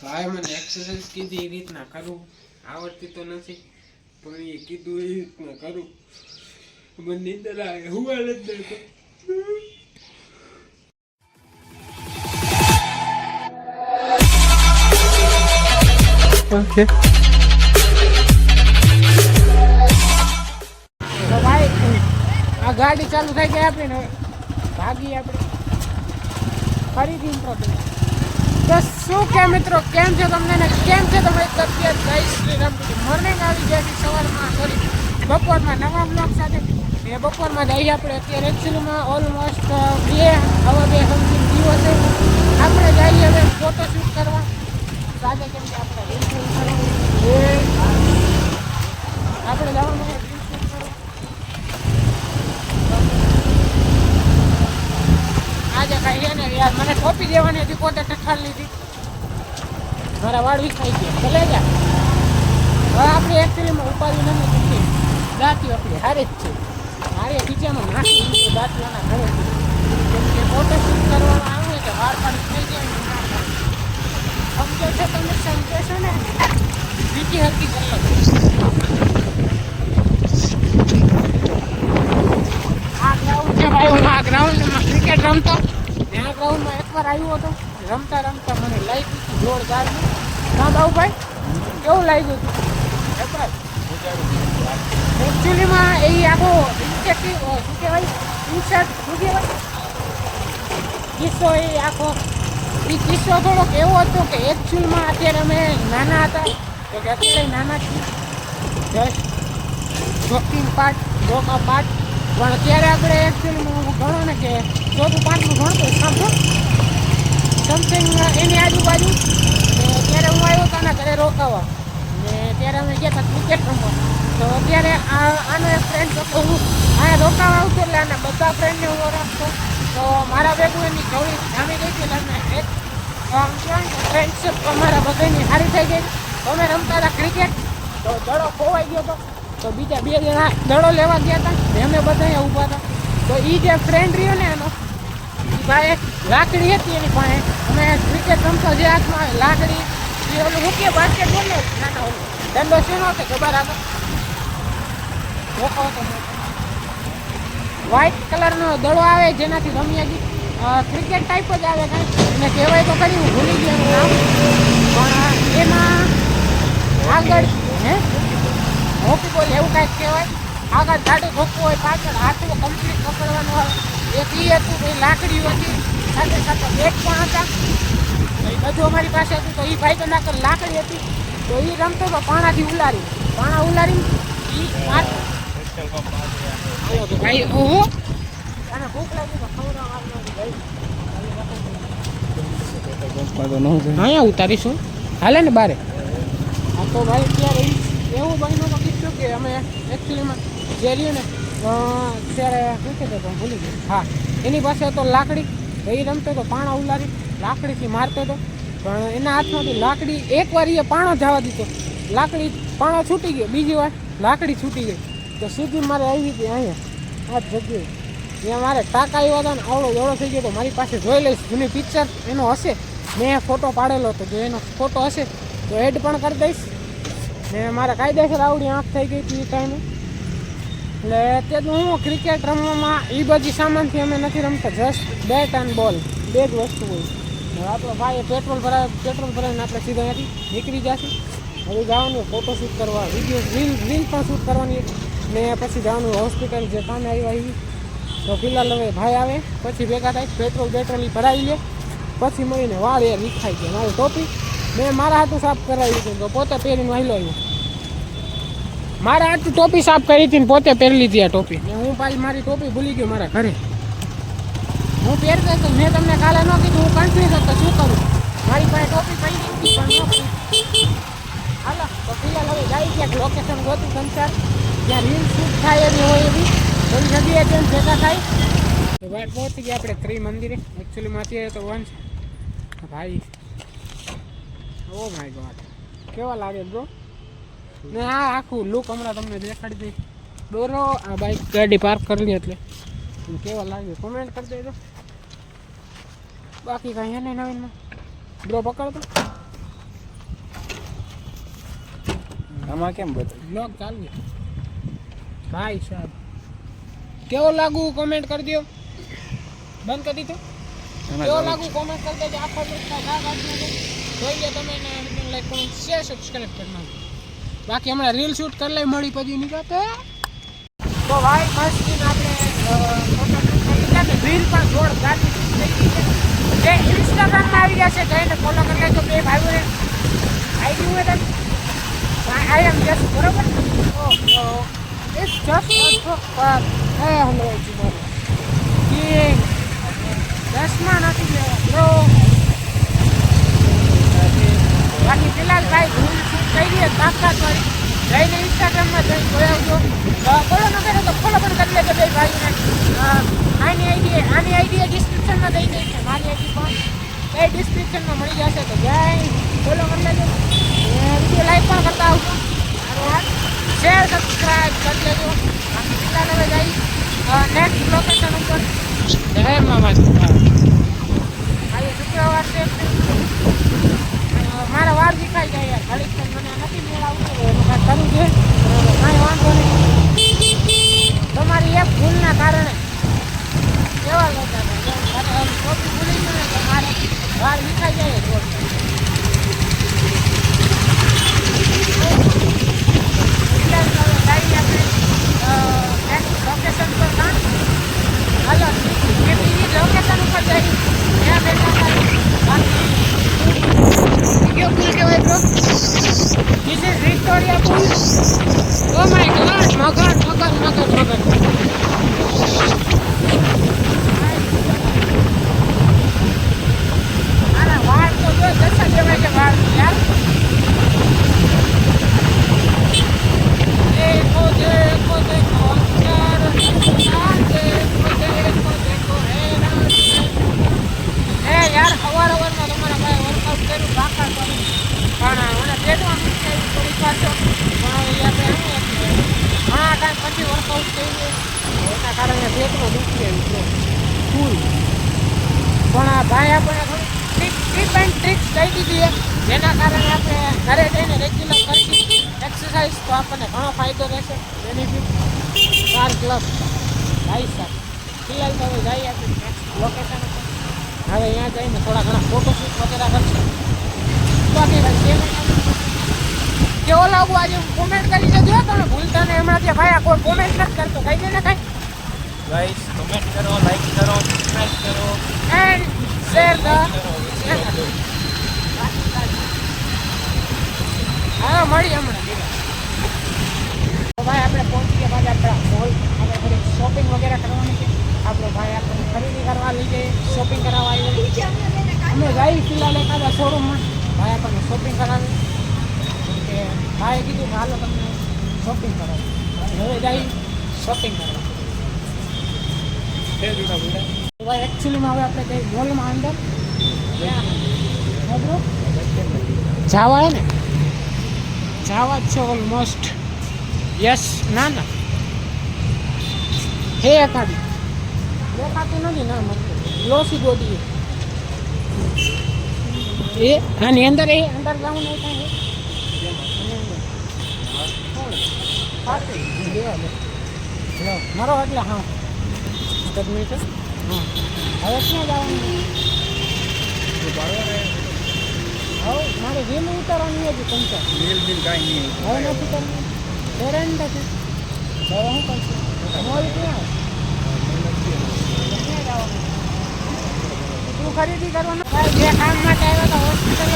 ભાઈ મને એક્સરસાઇઝ કીધી એ રીતના કરું, આવડતી તો નથી પણ એ કીધું એ રીતના કરું. મને નીંદર આવે, હું હાલત દેતો. ઓકે તો ભાઈ આ ગાડી ચાલુ થઈ ગઈ આપણે ભાગી આપણે ફરીથી ઇન્ટ્રો દઈએ. તો શું કે મિત્રો, કેમ છે તમને ને કેમ છે તમારી તબિયત? જય શ્રી રામ. મોર્નિંગ આવી ગયા છે સવારમાં, સોરી બપોરમાં નવા બ્લોગ સાથે. એ બપોરમાં જઈએ આપણે અત્યારે એકચ્યુઅલીમાં ઓલમોસ્ટ 2 સમથિંગ દિવસ છે. આપણે જઈએ હવે ફોટોશૂટ કરવા સાથે, કેમ કે આપણે રીલ શૂટ કરવાનું આપણે જવાનું રીલ શૂટ કરવા. આજે કાંઈ છે ને યાર, મને ટોપી દેવાની હતી, પોતે ટઠાલ લીધી, મારા વાળ વિખાઈ ગયા. ભલે જા હવે આપણે એકચ્યુઅલીમાં ઉપાડી નથી, દાંતી આપણી હારે જ છે. મારે ખીચામાં નાખી દાંતીઓના ઘરે છે, કેમ કે ફોટોશૂટ કરવામાં આવે તો વાળ પાડી થઈ જાય. સમજો છો તમે? સમજો છો ને? બીજી હરકી કરી આ ગ્રાઉન્ડ છે ભાઈ. હું આ ગ્રાઉન્ડમાં ક્રિકેટ રમતો, ત્યાં ગ્રાઉન્ડમાં એકવાર આવ્યો હતો. રમતા રમતા મને લાગ્યું હતું જોરદાર. હા બાબુભાઈ, કેવું લાગ્યું હતું? એકચ્યુઅલીમાં એ આખો ઇન્સેક્ટિવ શું કહેવાય, ઇન્સેક્ટ શું કહેવાય કિસ્સો, એ આખો એ કિસ્સો થોડોક એવો હતો કે એકચ્યુઅલમાં અત્યારે અમે નાના હતા, તો કે અત્યારે નાના છીએ, જસ્ટ જોકિંગ પાર્ટ, જોકા પાર્ટ. પણ ત્યારે આપણે એકચ્યુઅલીમાં હું ગણો ને કે 4th 5th ભણતો સાંભળો સમથિંગ એની આજુબાજુ. ત્યારે હું આવ્યો હતો ને ઘરે રોકાવા, ને ત્યારે અમે ગયા હતા ક્રિકેટ રમવા. તો અત્યારે આનો એક ફ્રેન્ડ હતો, હું અહીંયા રોકાવા આવતો એટલે આના બધા ફ્રેન્ડને હું રાખતો. તો મારા ભેગું એની જોડી જામી ગઈ હતી એટલે એક ફ્રેન્ડશીપ અમારા બધાની સારી થઈ ગઈ. અમે રમતા હતા ક્રિકેટ, તો દડો ખોવાઈ ગયો હતો, તો બીજા 2 જણા દડો લેવા ગયા હતા ને અમે બધા અહીંયા ઊભા હતા. તો એ જે ફ્રેન્ડ રહ્યો ને એનો, એ ભાઈ લાકડી હતી એની પાસે. અમે ક્રિકેટ રમતા જે હાથમાં આવે લાકડી, એ ઓલું મૂકીએ બાસ્કેટ બોલ નાના ઓલું દંડો શેનો હતો ખબર હતો, મોકો હતો, વ્હાઈટ કલરનો દડો આવે જેનાથી રમ્યા ગઈ ક્રિકેટ ટાઈપ જ આવે કાંઈ, એને કહેવાય તો ખરી, હું ભૂલી ગયો એનું નામ. પણ એમાં આગળ હોકી બોલ એવું કાંઈક કહેવાય, આગળ જાડું ધોકવું હોય, પાછળ હાથમાં કમ્પ્લીટ પકડવાનું હોય. એક એ હતું, ભાઈ લાકડીઓ હતી, સાથે સાથે બેટ પણ હતા, એ બધું અમારી પાસે હતું. તો એ ભાઈ તો નાકર લાકડી હતી, તો એ રમતો તો પાણાથી ઉલારી, પાણા ઉલારી એ ભાઈ ઓહો અને ભૂખ લાગી તો ખવડાવવાનું અહીંયા ઉતારીશું, હાલે ને બારે. હા તો ભાઈ ત્યારે એવું બન્યું તો કીધું કે અમે એકચ્યુઅલીમાં જે રહ્યું ને ત્યારે શું કહેતો હતો ભૂલી ગયો. હા, એની પાસે તો લાકડી, એ રમતો હતો પાણા ઉલારી, લાકડીથી મારતો હતો. પણ એના હાથમાંથી લાકડી એકવાર એ પાણો જવા દીધો, લાકડી પાણો છૂટી ગયો, બીજી વાર લાકડી છૂટી ગઈ. તો સીધી મારે આવી હતી અહીંયા આ જગ્યાએ, ત્યાં મારે ટાંકા આવ્યા હતા ને આવડો દોડો થઈ ગયો. તો મારી પાસે જોઈ લઈશ, જૂની પિક્ચર એનો હશે, મેં ફોટો પાડેલો હતો, જો એનો ફોટો હશે તો એડ પણ કરી દઈશ. ને મારા કાયદેસર આવડી આંખ થઈ ગઈ હતી એ ટાઈમે. એટલે અત્યારે હું ક્રિકેટ રમવામાં એ બધી સામાનથી અમે નથી રમતા, જસ્ટ બેટ એન્ડ બોલ, 2 જ વસ્તુ હોય. આપણો ભાઈ પેટ્રોલ ભરાવીને આપણે સીધા અહીંયાથી નીકળી જશે. હવે જવાનું ફોટોશૂટ કરવા, રીલ પણ શૂટ કરવાની, ને પછી જવાનું હોસ્પિટલ જે કામે આવ્યા એવી. તો ફિલહાલ હવે ભાઈ આવે પછી ભેગા થાય, પેટ્રોલ ભરાવી લે, પછી મળીને વાળ યાર વિખાઈ ગયા. મારી ટોપી મેં મારા હાથું સાફ કરાવી હતી, તો પોતે પહેરીને વાયલો આવ્યો. મારા હાથું ટોપી સાફ કરી હતી ને પોતે પહેરી લીધી આ ટોપી. ને હું ભાઈ મારી ટોપી ભૂલી ગયો મારા ઘરે, હું પહેરતો હતો. મેં તમને કાલે ન કીધું, હું કન્ફ્યુઝ હતો શું કરું, મારી પાસે ટોપી પડી હતી પણ હાલો. તો ફિલહાલ હવે જાય ક્યાંક લોકેશન ગોતું સંસાર, જ્યાં રીલ શૂટ થાય એવી હોય એવી કોઈ જગ્યાએ તેમ ભેગા થાય. તો ભાઈ પહોંચી ગયા આપણે ત્રિમંદિરે. એકચ્યુઅલીમાં અત્યારે તો વંશ ભાઈ, ઓ માય ગોડ કેવા લાગે બ્રો. ને આ આખું લુક હમણાં તમને દેખાડી દઈ. દોરો આ બાઇક ગાડી પાર્ક કરેલી એટલે કેવા લાગે કોમેન્ટ કરી દેજો. બાકી કાંઈ એને નવીનમાં બ્રો પકડતો આમાં કેમ બતાવ્યું? બ્લોગ ચાલુ છે ભાઈ સાહેબ. કેવો લાગુ કોમેન્ટ કરી દો. બંધ કરી દીધો. કેવો લાગુ કોમેન્ટ કરી દેજો. આખો પ્રશ્ન જોઈ લે તમે ને લાઈક કોમેન્ટ શેર સબસ્ક્રાઇબ કરી નાખો. બાકી હમણાં રીલ શૂટ કરી લઈ મળી પછી નીકળતે તો ભાઈ મસ્ત આપણે રીલ પણ જોરદાર થઈ ગઈ છે. જે ઇન્સ્ટાગ્રામમાં આવી ગયા છે જઈને ફોલો કરી લેજો. બે ભાઈઓને આઈડી હોય તો આઈ એમ જસ્ટ બરોબર. ઇટ્સ જસ્ટ પર હેલો કિંગ 10માં નથી લેવા બ્રો. બાકી ફિલહાલ ભાઈ રીલ શૂટ થઈ ગઈ તાકાતવાળી. જઈને ઇન્સ્ટાગ્રામમાં જઈને જોઈ આવજો. ફોલો ન કરે તો ફોલો પણ કરી લેજો બે ભાઈને. આની આઈડી ડિસ્ક્રિપ્શનમાં દઈ દઈ છે. મારી આઈડી પણ એ ડિસ્ક્રિપ્શનમાં મળી જશે તો જઈ ફોલો કરી લેજો. વિડીયો લાઈક પણ કરતા આવજો. શેર સબસ્ક્રાઈબ કરી લેજો. બાકી ફિલહાલ હવે જઈ નેક્સ્ટ લોકેશન ઉપર. જય મામાજી. આજે શુક્રવાર છે. મારા વાર દેખાઈ જાય યાર. ઘડીક મને નથી મેળ આવતો એનું કાંઈ કરવું છે. કાંઈ વાંધો નહીં. તમારી એક ભૂલના કારણે કેવા લોકો ટોપી ભૂલી ગયો ને તો મારે વાર દેખાઈ જાય રોડ. લોકેશન પર કામ હાલો બીજી લોકેશન ઉપર જઈ ત્યાં બેઠા બાકી કયો પુલ કહેવાય બ્રો? ધીસ ઇઝ વિક્ટોરિયા પુલ. ઓ માય ગોડ મગર. આના વાળ તો જો દશા જેવાય છે વાળ યાર. देखो देखो देखो अंदर देखो हे यार हवाરમાં તમારા ભાઈ વર્કઆઉટ કર્યું બાકા કર્યું પણ મને પેટમાં મૂકી થોડીક વાર તો પણ યાર ઘણા ટાઈમ પછી વર્કઆઉટ કર્યું એના કારણે પેટમાં દુખી આવ્યું ફૂલ. પણ આ ભાઈ આપણે થોડી ટીપ એન્ડ ટ્રિક્સ કહી દીધી જેના કારણે આપણે ઘરે જઈને રેગ્યુલર કરતી એક્સરસાઇઝ તો આપણને ઘણો ફાયદો રહેશે. બેનિફિટ કાર ક્લબ ભાઈ સાહેબ. ફિલહાલ તો હવે જઈએ આપણે નેક્સ્ટ લોકેશન ઉપર. હવે અહીંયા જઈને થોડા ઘણા ફોટોશૂટ વગેરે કરશે. બાકી કેવો લાગુ આજે કોમેન્ટ કરી દેજો. તમે ભૂલતા ને હમણાં જે ભાઈ આ કોઈ કોમેન્ટ નથી કરતો કહી દે ને કાંઈ. ગાઈસ કમેન્ટ કરો, લાઈક કરો, સબસ્ક્રાઇબ કરો એન્ડ શેર ધ. હા મળી હમણાં ભાઈ આપણે પહોંચી ગયા બાદ આપણા મોલ. આપણે થોડીક શોપિંગ વગેરે કરવાની છે. આપણો ભાઈ આપણને ખરીદી કરવા લઈ જઈએ. શોપિંગ કરાવવા આવી અમે જઈ ફિલહાલ એખાદા શોરૂમમાં. ભાઈ આપણને શોપિંગ કરાવી કે ભાઈએ કીધું કે હાલો તમને શોપિંગ કરાવી. હવે જઈ શોપિંગ કરવા. ભાઈ એકચ્યુઅલીમાં હવે આપણે જઈ મોલમાં અંદર જવા ને જવા જ છે ઓલમોસ્ટ. યસ ના હે એકાદી દેખાતું નથી ના મતલબ ગ્લોસી બોડી એ આની અંદર એ અંદર જવું નહીં કાંઈ મારો એટલે હા મિનિટ હા હવે ક્યાં જવાનું? હવે મારે રીલ ઉતારવાની હતી પંચાયત. રીલ કાંઈ નહીં હવે નથી કરવું. પેરેન્ટ હતી હવે શું કરશું? મોલ ક્યાં જવાનું? તું ખરીદી કરવાનું જે કામ માટે આવ્યો તો હોસ્પિટલ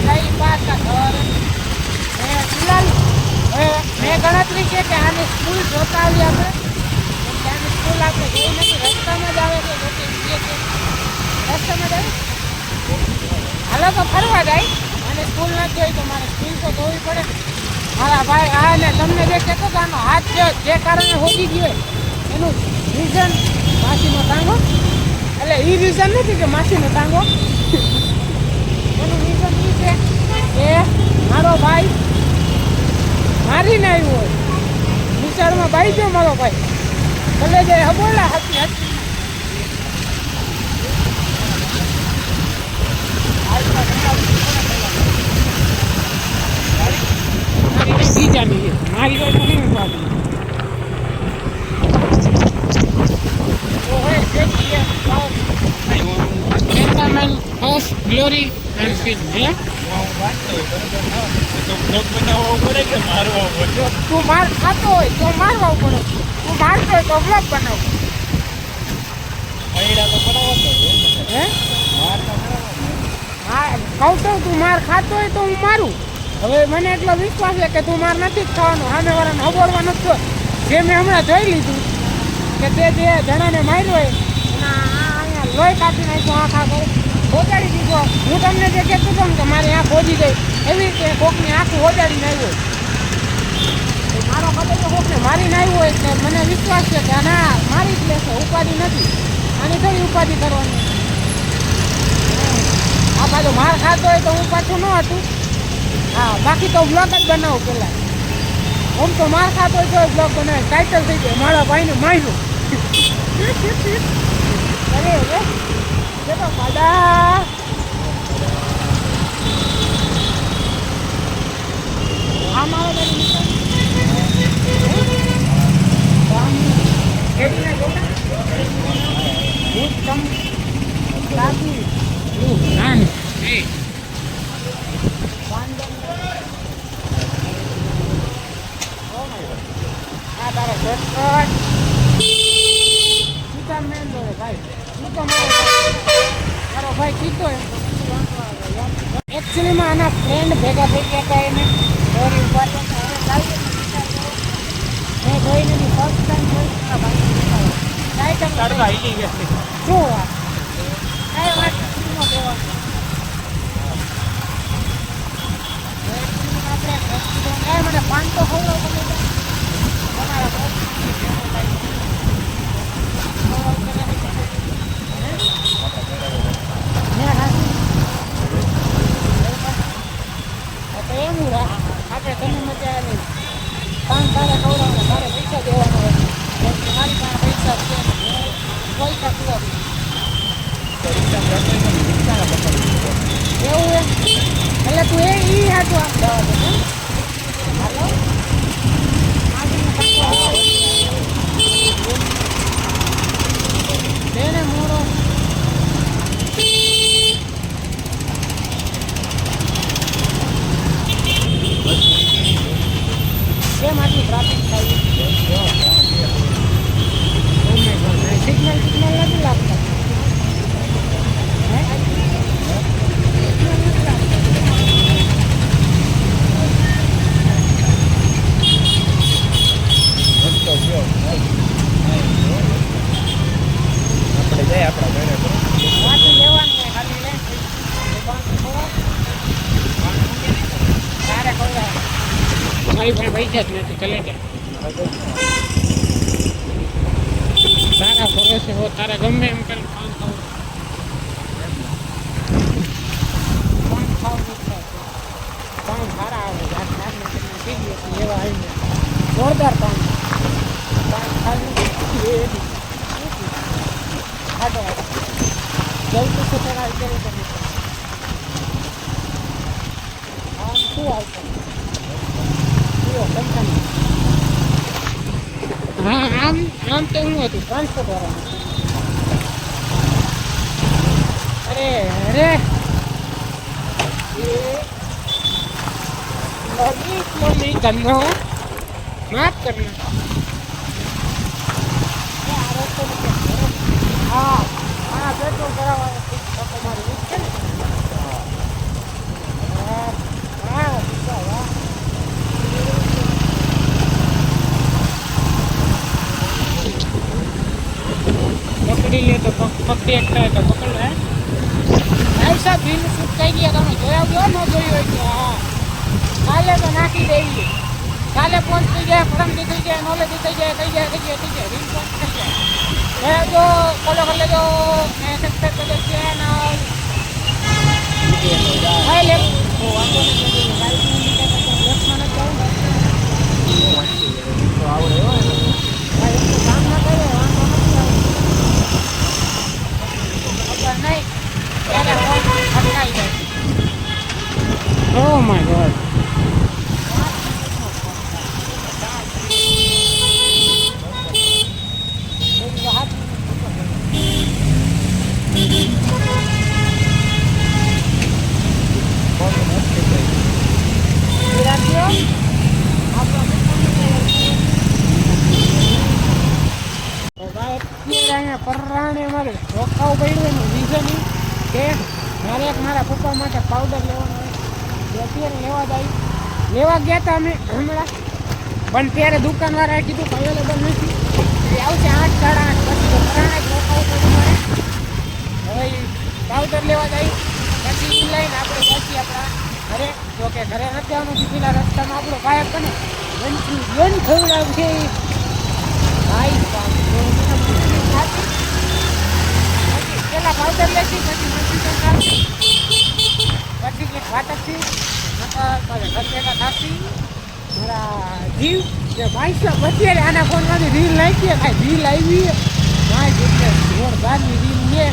લઈ પાછા ઘર. ફિલહાલ હવે મેં ગણતરી છે કે આની સ્કૂલ જોતા આવીએ આપણે. ત્યાંની સ્કૂલ આપણે જોઈ નથી. રસ્તામાં જ આવે છે રસ્તામાં જ આવે. હાલો તો ફરવા જાય અને સ્કૂલ નથી જોઈ તો મારે સ્કૂલ તો જોવી પડે. મારા ભાઈ આ ને તમને જે કહેતો હતો આનો હાથ જે કારણે હોગી ગયો એનું રીઝન માસીનો ટાંગો. એટલે એ રીઝન નથી કે માસીનો ટાંગો. એનું રીઝન એ છે કે મારો ભાઈ મારીને આવ્યો હોય વિચારમાં ભાઈ ગયો મારો ભાઈ ભલે જાય હબોલા હતી હતી. પડી ગઈ તો નહીં પાડી Gentlemen of glory and film. હે તું માર ખાતો હોય તો મારવા પડે, તું મારતો હોય તો બ્લોગ બનાવ. હે કહું તો તું માર ખાતો હોય તો હું મારું. હવે મને એટલો વિશ્વાસ છે કે તું માર નથી જ ખાવાનો, સામેવાળાને હબોડવા નથી. જે મેં હમણાં જોઈ લીધું કે તે જે જણાને માર્યો હોય અહીંયા લોહી કાપી નાખ્યો, આંખ હોજાડી દીધો. હું તમને જે કહેતો હતો ને કે મારી આંખ હોજી ગઈ, એવી રીતે કોકની આંખ હોજાડીને આવ્યો. મારો ખબર તો કોકને મારીને આવ્યો હોય એટલે મને વિશ્વાસ છે કે ના મારી જ લેશે, ઉપાધિ નથી. આની થોડી ઉપાધિ કરવાની. આ પાછો માર ખાતો હોય તો હું પાછું ન હતું. હા બાકી તો બ્લોગ જ બનાવું પેલા. આમ તો માર ખાતો હોય તો બ્લોગ બનાવે, ટાઇટલ થઈ જાય મારા ભાઈને માર્યું. અરે ચલો દાદા આમ આવે ભાઈ કીધો એકચ્યુઅલીમાં આના ફ્રેન્ડ ભેગા થઈ ગયા હતા એને દોરી ઉપર મેં જોઈ નથી ફર્સ્ટ ટાઈમ જોઈ શું વાત કઈ વાત આપણે મને 500 ખવડાવો તમારા આપણે તમે મજા આવે કામ તારે ખવડાવવાનું, તારે પૈસા દેવાનો હોય. મારી પાસે પૈસા છે પૈસા એવું એટલે તું એ હાથું આમ દવા દે હાલો બેને મોડો કેમ આટલું ટ્રાફિક થાય? સિગ્નલ નથી લાગતા. મારી પાસે પૈસા જ નથી, ચલે જાય તારા ભરોસે હો, તારે ગમે એમ કરી પાન સારા આવે એવા આવીને જોરદાર પાન ખાટો જલ્દી તો પેલા વિચારી કરી આમ શું આવશે? હા આમ આમ તો હું હતું ટ્રાન્સપોર્ટ વાળા. અરે અરે સ્લોલી કરનો માફ કરના. હા હા પેટ્રોલ કરાવવા તમારી છે ને. હા પકડી લે તો પકડી એકતા તો પકડ લે. ભાઈ સાહેબ બિલ શૂટ થઈ ગયા, તમે જોયા ગયો ન જોયું હોય તો હા કાલે તો નાખી દઈએ. કાલે પહોંચી જાય, પરમથી થઈ જાય, નોલેજ થઈ જાય, થઈ જાય બિલ પહોંચ થઈ જાય. જો ફોલો કરી લેજો, મેં સબસ્ક્રાઈબ કરી છે ને ભાઈ લે વાંધો નહીં. લેફ્ટમાં નથી આવું આવડે ભાઈ એટલું કામ ના કરે વાંધો નથી આવું નહીં ત્યારે અટકાઈ જાય. ઓ માય ગોડ તો ભાઈ અત્યારે અહીંયા પરાણે મારે રોકાવું પડ્યું એનું રીઝન એ કે મારે એક મારા પપ્પા માટે પાવડર લેવાનો હોય અત્યારે લેવા ગયા હતા અમે હમણાં પણ ત્યારે દુકાનવાળાએ કીધું કે અવેલેબલ નથી એ આવશે 8 સાડા 8 પછી તો પરાણે જ રોકાવું પડ્યું મારે હવે પાવડર લેવા જાય પછી એ લઈને આપણે પછી આપણા ઘરે જો કે ઘરે નથી જવાનું પેલા રસ્તામાં આપણો કાયક બને મંચુરિયન ખવડાવશે ભાઈ પેલા પાવડર લેતી પછી મંચુરિયન ખાતી પછી કંઈક વાટકથી ઘર ભેગા થાકી મારા જીવ જે ભાઈ અત્યારે આના ફોનમાંથી રીલ નાખીએ કાંઈ રીલ આવી ભાઈ એટલે જોરદારની રીલ લે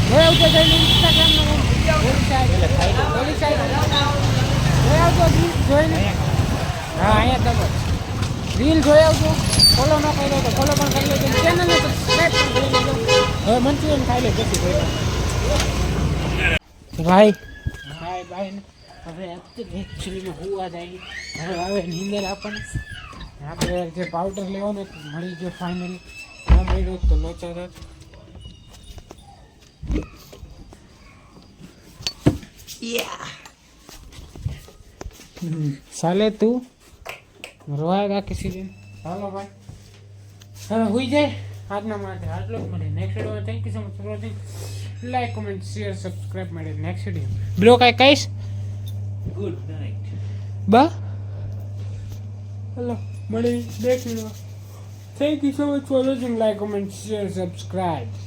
જોયા આવતો જઈને ઇન્સ્ટાગ્રામમાં જોઈને હા અહીંયા તમે રીલ જોઈ આવજો ફોલો ન કર્યો તો ફોલો પણ કરી લેજો ચેનલને સબસ્ક્રાઈબ પણ કરી લેજો હવે મંચુરિયન ખાઈ લે પછી ભાઈ હવે એકચ્યુઅલીમાં હોવા જાય હવે આવે નીંદર આપણને આપણે જે પાવડર લેવાનો મળી ગયો ફાઇનલી ના મળ્યો તો લોચા રાત साले तू रोएगा किसी दिन हेलो भाई હવે હુઈ જાય આજના માટે આટલું જ મળે next video thank you so much for watching like comment share subscribe મળે નેક્સ્ટ વિડીયો બ્રો કાંઈ કહીશ ગુડ નાઇટ બા હેલો મળી next video thank you so much for watching like comment share subscribe